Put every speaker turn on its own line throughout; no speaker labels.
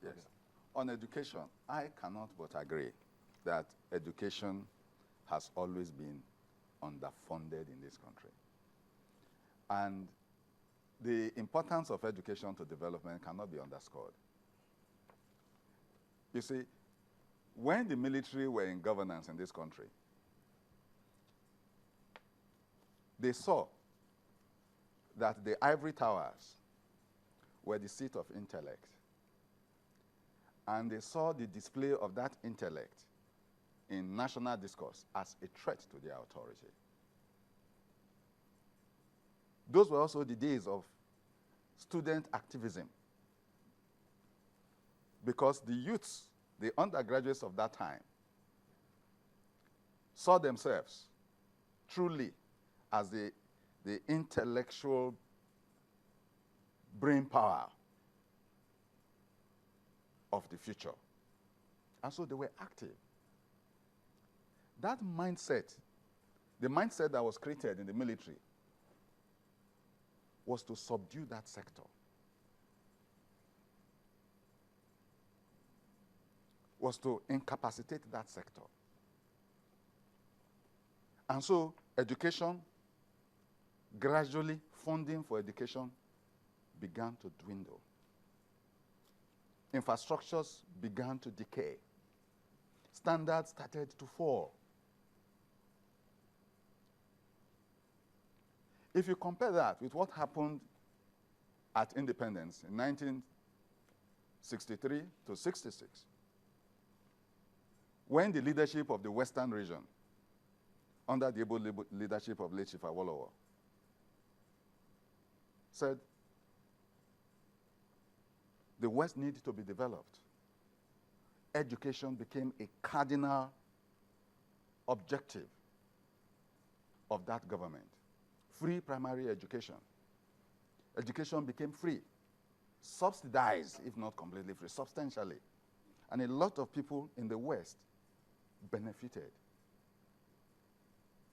Yes. On education, I cannot but agree that education has always been underfunded in this country. And the importance of education to development cannot be underscored. You see, when the military were in governance in this country, they saw that the ivory towers were the seat of intellect. And they saw the display of that intellect in national discourse as a threat to their authority. Those were also the days of student activism, because the youths, the undergraduates of that time, saw themselves truly as the intellectual brain power of the future. And so they were active. That mindset, the mindset that was created in the military, was to subdue that sector. Was to incapacitate that sector. And so education, gradually funding for education began to dwindle. Infrastructures began to decay. Standards started to fall. If you compare that with what happened at independence in 1963 to 66, when the leadership of the Western region, under the able leadership of late Chief Awolowo, said the West needs to be developed, education became a cardinal objective of that government. Free primary education. Education became free, subsidized, if not completely free, substantially. And a lot of people in the West benefited.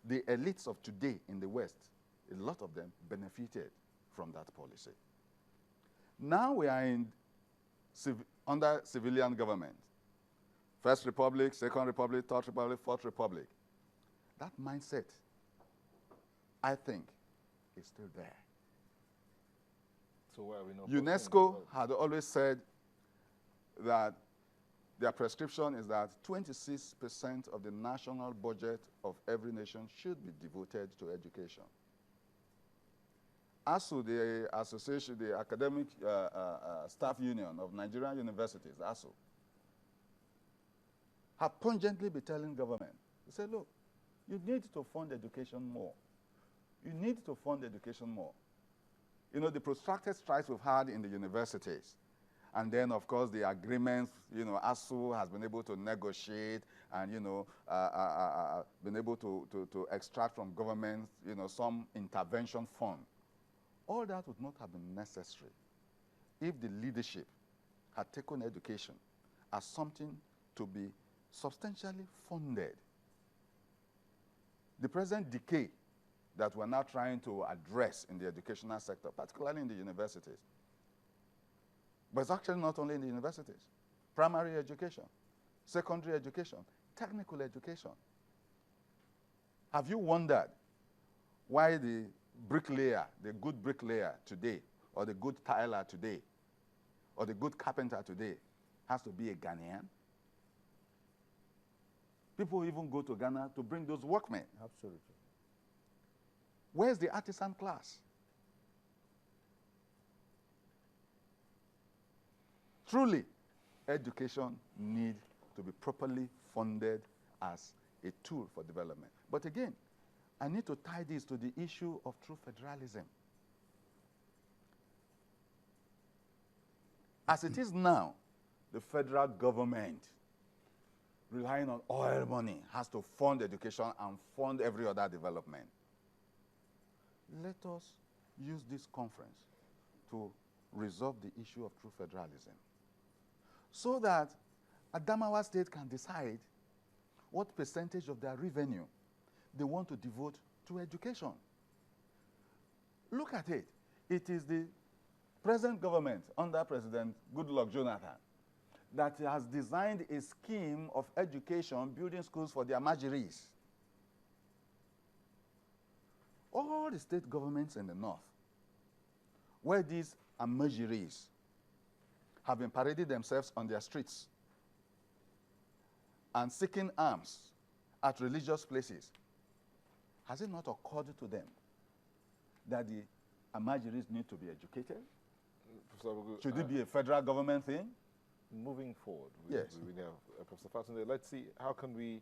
The elites of today in the West, a lot of them benefited from that policy. Now we are under civilian government. First Republic, Second Republic, Third Republic, Fourth Republic. That mindset, I think, is still there.
So where are we now?
UNESCO had always said that their prescription is that 26% of the national budget of every nation should be devoted to education. ASU, the association, the Academic Staff Union of Nigerian Universities, ASU, have pungently been telling government, they say, look, you need to fund education more. You need to fund education more. You know, the protracted strikes we've had in the universities, and then, of course, the agreements, you know, ASU has been able to negotiate and, you know, been able to extract from government, you know, some intervention fund. All that would not have been necessary if the leadership had taken education as something to be substantially funded. The present decay that we're now trying to address in the educational sector, particularly in the universities, but it's actually not only in the universities. Primary education, secondary education, technical education. Have you wondered why the bricklayer, the good bricklayer today, or the good tiler today, or the good carpenter today has to be a Ghanaian? People even go to Ghana to bring those workmen.
Absolutely.
Where's the artisan class? Truly, education needs to be properly funded as a tool for development. But again, I need to tie this to the issue of true federalism. As it is now, the federal government, relying on oil money, has to fund education and fund every other development. Let us use this conference to resolve the issue of true federalism, so that Adamawa State can decide what percentage of their revenue they want to devote to education. Look at it. It is the present government under President Goodluck Jonathan that has designed a scheme of education, building schools for their margiries. All the state governments in the north, where these margiries have been parading themselves on their streets and seeking arms at religious places, has it not occurred to them that the margiries need to be educated? Should it be a federal government thing?
Moving forward,
yes.
we have Professor Fatunde. Let's see how can we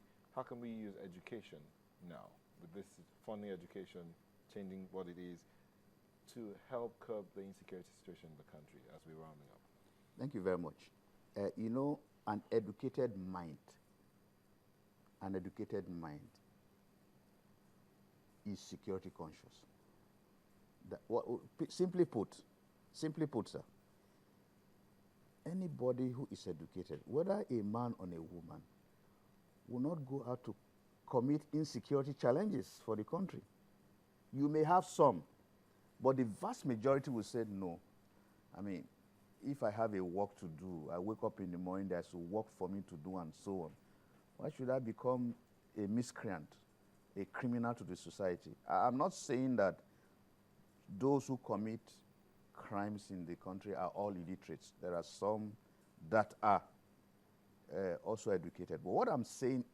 use education now with this funding education changing what it is to help curb the insecurity situation in the country as we're rounding up.
Thank you very much. You know, an educated mind is security conscious. Simply put, sir, anybody who is educated, whether a man or a woman, will not go out to commit insecurity challenges for the country. You may have some, but the vast majority will say no. I mean, if I have a work to do, I wake up in the morning, there's a work for me to do and so on. Why should I become a miscreant, a criminal to the society? I'm not saying that those who commit crimes in the country are all illiterates. There are some that are also educated. But what I'm saying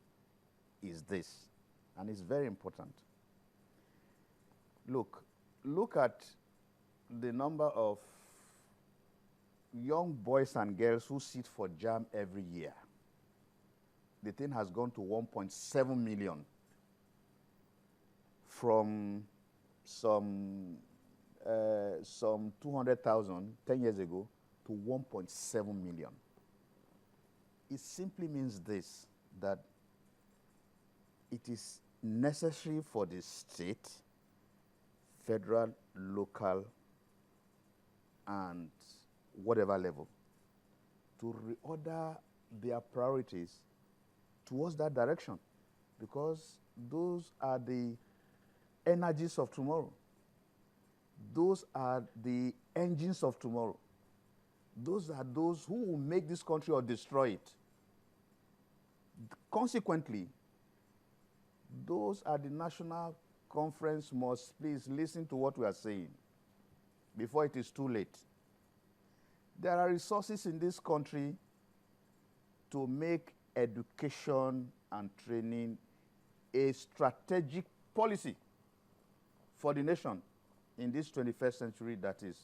is this, and it's very important. Look at the number of young boys and girls who sit for JAM every year. The thing has gone to 1.7 million from some 200,000 10 years ago to 1.7 million. It simply means this, that it is necessary for the state, federal, local, and whatever level to reorder their priorities towards that direction, because those are the energies of tomorrow. Those are the engines of tomorrow. Those are those who will make this country or destroy it. Consequently, those are the national conference must please listen to what we are saying before it is too late. There are resources in this country to make education and training a strategic policy for the nation in this 21st century that is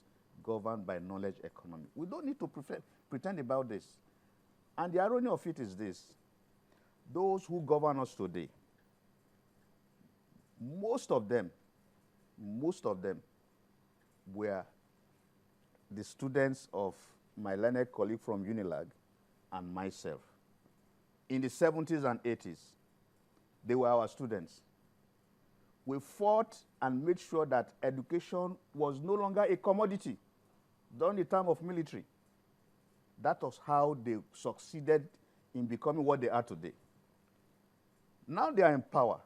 governed by knowledge economy. We don't need to pretend about this. And the irony of it is this: those who govern us today, most of them were the students of my learned colleague from Unilag and myself. In the 70s and 80s, they were our students. We fought and made sure that education was no longer a commodity during the time of military. That was how they succeeded in becoming what they are today. Now they are in power.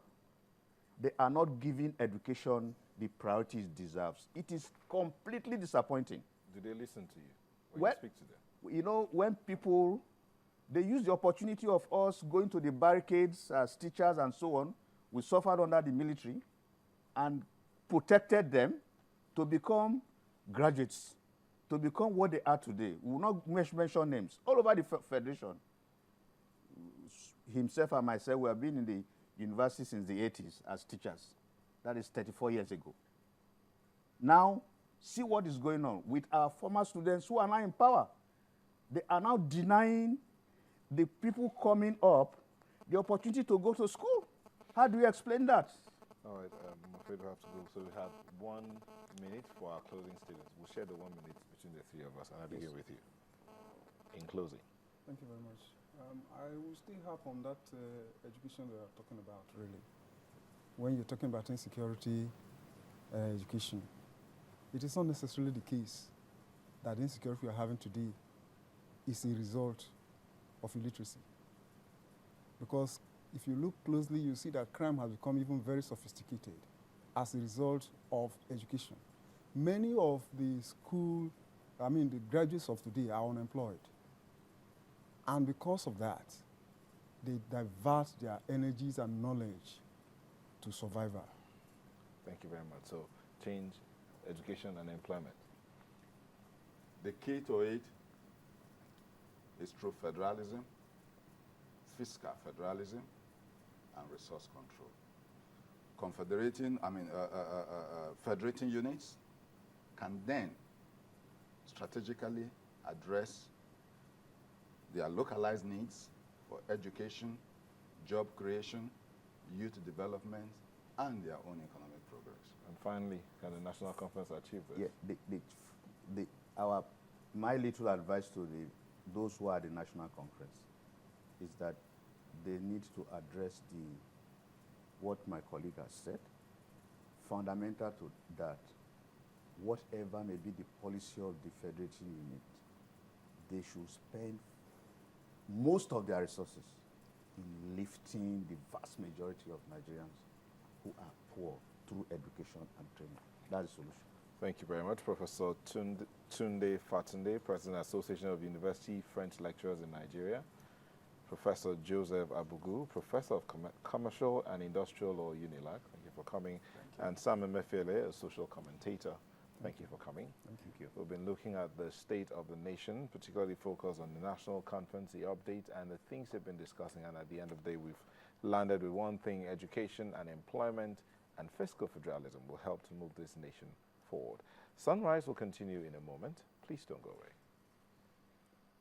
They are not giving education the priority it deserves. It is completely disappointing.
Do they listen to you when you speak to them?
You know, when people, they use the opportunity of us going to the barricades as teachers and so on. We suffered under the military and protected them to become graduates, to become what they are today. We will not mention names. All over the federation, himself and myself, we have been in the university since the 80s as teachers. That is 34 years ago. Now, see what is going on with our former students who are now in power. They are now denying the people coming up the opportunity to go to school. How do you explain that?
All right, I'm afraid we have to go. So we have 1 minute for our closing statements. We'll share the 1 minute between the three of us, and I'll begin with you. In closing.
Thank you very much. I will still harp on that education we are talking about, really. When you're talking about insecurity education, it is not necessarily the case that the insecurity we are having today is a result of illiteracy. Because if you look closely, you see that crime has become even very sophisticated as a result of education. Many of the the graduates of today are unemployed. And because of that, they divert their energies and knowledge to survival.
Thank you very much. So change, education, and employment.
The key to it is through federalism, fiscal federalism, and resource control. Federating units can then strategically address their localized needs for education, job creation, youth development, and their own economic progress.
And finally, can the National Conference achieve this?
Yeah, my little advice to those who are at the National Conference is that they need to address what my colleague has said. Fundamental to that, whatever may be the policy of the federating unit, they should spend most of their resources in lifting the vast majority of Nigerians who are poor through education and training. That's the solution.
Thank you very much, Professor Tunde Fatunde, President, Association of University French Lecturers in Nigeria, Professor Joseph Abugu, Professor of Commercial and Industrial Law, UNILAG. Thank you for coming. And Simon Mefele, a social commentator. Thank you for coming.
Thank you.
We've been looking at the state of the nation, particularly focused on the national conference, the update, and the things they've been discussing. And at the end of the day, we've landed with one thing: education and employment and fiscal federalism will help to move this nation forward. Sunrise will continue in a moment. Please don't go away.